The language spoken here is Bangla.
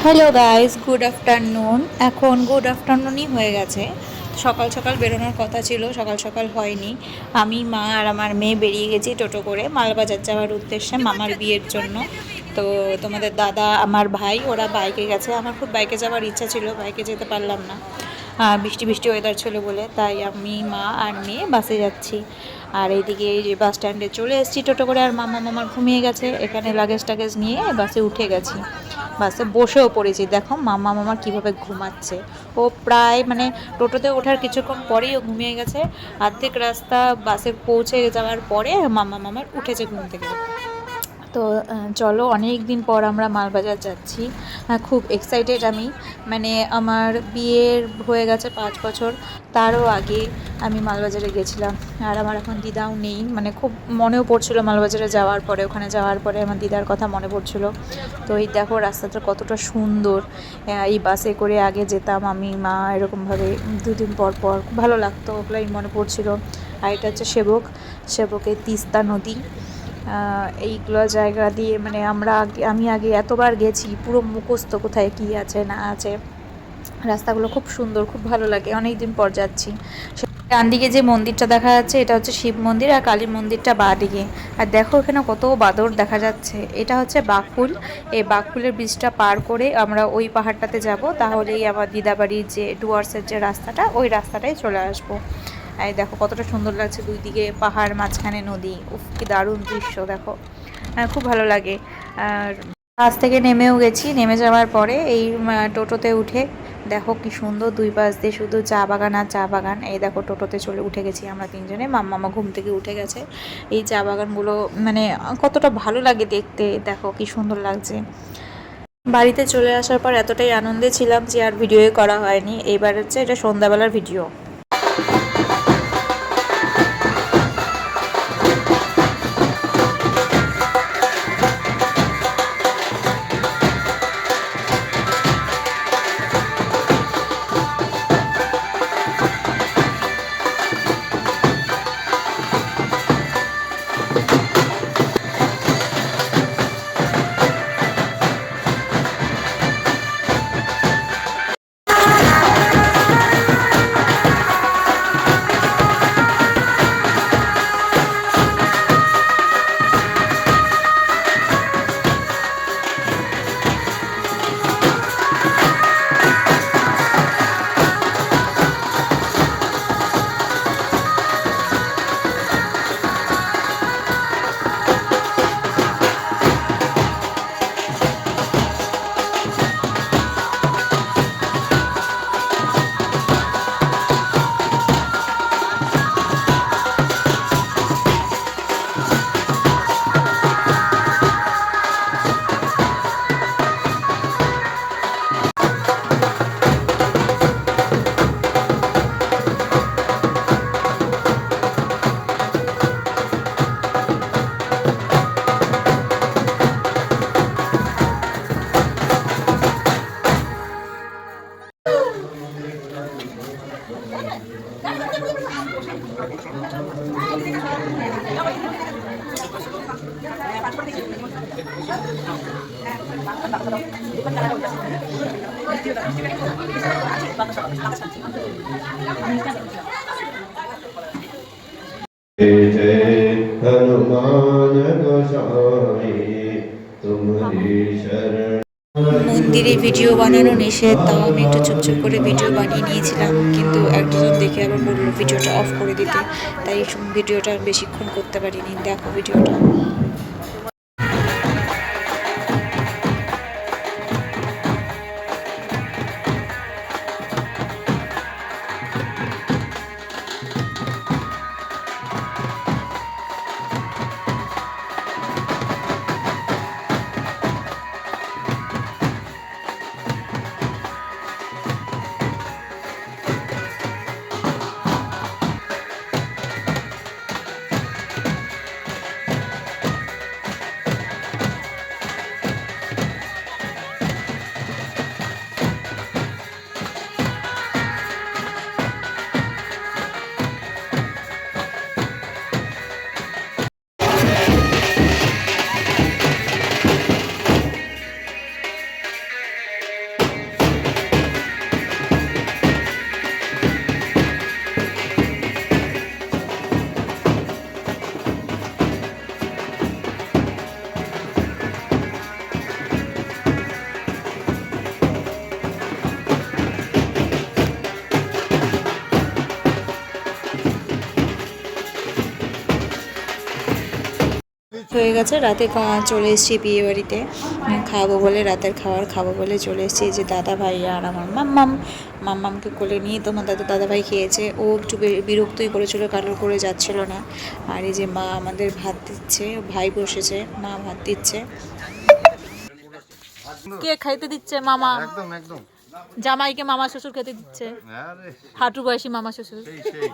Hello guys, good afternoon. এখন গুড আফটারনুনই হয়ে গেছে। সকাল সকাল বেরোনোর কথা ছিল, সকাল সকাল হয়নি। আমি, মা আর আমার মেয়ে বেরিয়ে গেছি টোটো করে মালবাজার যাওয়ার উদ্দেশ্যে মামার বিয়ের জন্য। তো তোমাদের দাদা, আমার ভাই, ওরা বাইকে গেছে। আমার খুব বাইকে যাওয়ার ইচ্ছা ছিল, বাইকে যেতে পারলাম না, বৃষ্টি বৃষ্টি ওয়েদার ছিল বলে। তাই আমি, মা আর মেয়ে বাসে যাচ্ছি। আর এইদিকে এই যে বাস স্ট্যান্ডে চলে এসেছি টোটো করে। আর মামা মামার ঘুমিয়ে গেছে, এখানে লাগেজ টাগেজ নিয়ে বাসে উঠে গেছি। বাসে বসেও পড়েছি, দেখো মামা মামা কিভাবে ঘুমাচ্ছে। ও প্রায় মানে টোটোতে ওঠার কিছুক্ষণ পরেই ও ঘুমিয়ে গেছে। অর্ধেক রাস্তা বাসে পৌঁছে যাওয়ার পরে মামা মামার উঠেছে ঘুম থেকে। তো চলো, অনেক দিন পর আমরা মালবাজার যাচ্ছি। খুব এক্সাইটেড আমি। মানে আমার বিয়ের হয়ে গেছে 5 বছর, তারও আগে আমি মালবাজারে গেছিলাম। আর আমার এখন দিদাও নেই, মানে খুব মনেও পড়ছিল মালবাজারে যাওয়ার পরে, ওখানে যাওয়ার পরে আমার দিদার কথা মনে পড়ছিল। তো এই দেখো রাস্তাটা কতটা সুন্দর। এই বাসে করে আগে যেতাম আমি, মা, এরকমভাবে দুদিন পর পর খুব ভালো লাগতো, ওগুলোই মনে পড়ছিল। আর এটা হচ্ছে সেবকের তিস্তা নদী। এইগুলো জায়গা দিয়ে মানে আমি আগে এতবার গেছি, পুরো মুখস্থ কোথায় কী আছে না আছে। রাস্তাগুলো খুব সুন্দর, খুব ভালো লাগে। অনেক দিন পর যাচ্ছি। ডান দিকে যে মন্দিরটা দেখা যাচ্ছে এটা হচ্ছে শিব মন্দির, আর কালী মন্দিরটা বাঁ দিকে। আর দেখো এখানে কত বাদর দেখা যাচ্ছে। এটা হচ্ছে বাঘপুল। এই বাঘপুলের ব্রিজটা পার করে আমরা ওই পাহাড়টাতে যাব, তাহলেই আমার দিদাবাড়ির যে ডুয়ার্সের যে রাস্তাটা, ওই রাস্তাটাই চলে আসবো। এই দেখো কতটা সুন্দর লাগছে, দুই দিকে পাহাড়, মাঝখানে নদী। উফ, কি দারুণ দৃশ্য দেখো। খুব ভালো লাগে। আর বাস থেকে নেমেও গেছি। নেমে যাওয়ার পরে এই টোটোতে উঠে দেখো কি সুন্দর, দুই পাশ দিয়ে শুধু চা বাগান আর চা বাগান। এই দেখো টোটোতে চলে উঠে গেছি আমরা তিনজনে। মাম্মা ঘুম থেকে উঠে গেছে। এই চা বাগানগুলো মানে কতটা ভালো লাগে দেখতে, দেখো কি সুন্দর লাগছে। বাড়িতে চলে আসার পর এতটাই আনন্দে ছিলাম যে আর ভিডিওই করা হয়নি। এইবার হচ্ছে এটা সন্ধ্যাবেলার ভিডিও। जय हनुमान गोसाई तुम्हारी शरण। মন্দিরে ভিডিও বানানো নিষেধ, তাও আমি একটু চুপচুপ করে ভিডিও বানিয়ে নিয়েছিলাম, কিন্তু একজন দেখে আবার বললো ভিডিওটা অফ করে দিতে। তাই ভিডিওটা বেশিক্ষণ করতে পারিনি। দেখো ভিডিওটা। হয়ে গেছে, রাতে চলে এসেছি বিয়ে বাড়িতে খাবো বলে, রাতের খাবার খাবো বলে চলে এসেছি। যে দাদা ভাই আর আমার মাম্মামকে কোলে নিয়ে তোমার দাদা ভাই খেয়েছে। ও একটু বিরক্তই করেছিল, কারোর করে যাচ্ছিল না। আর এই যে মা আমাদের ভাত দিচ্ছে, ভাই বসেছে, মা ভাত দিচ্ছে। কে খাইতে দিচ্ছে? মামা। একদম একদম। জামাইকে মামা শ্বশুর খেতে দিচ্ছে, আরে হাঁটু বয়সী মামা শ্বশুর। সেই সেই।